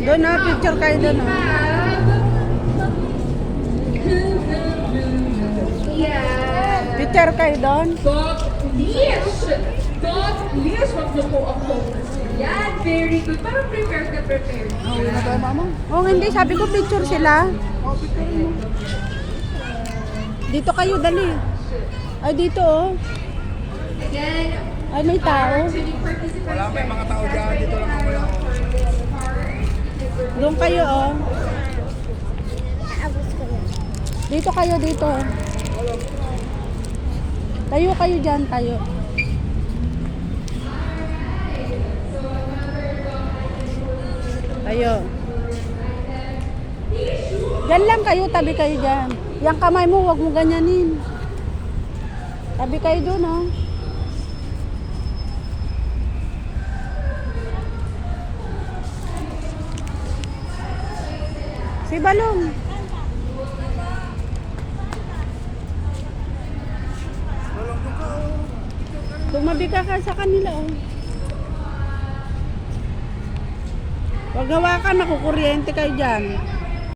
Doon na, picture kayo doon. Yeah. Picture kayo doon. Don't please, wag mo po ako. Yan, very good. Parang prepare ka, prepare. Uwi na tayo, mama. Oh, hindi. Sabi ko picture sila. Dito kayo, dali. Ay, dito oh. Again, Ay, may tao. Wala, may mga tao dyan. Dito lang ako lang. Doon kayo oh. Dito kayo, dito. Tayo kayo dyan, tayo. Tayo. Diyan lang kayo, tabi kayo dyan. Yang kamay mo, huwag mo ganyanin. Tabi kayo doon, oh. Si Balong. Tumabi ka sa kanila, oh. Wag hawakan, nakukuryente kayo dyan.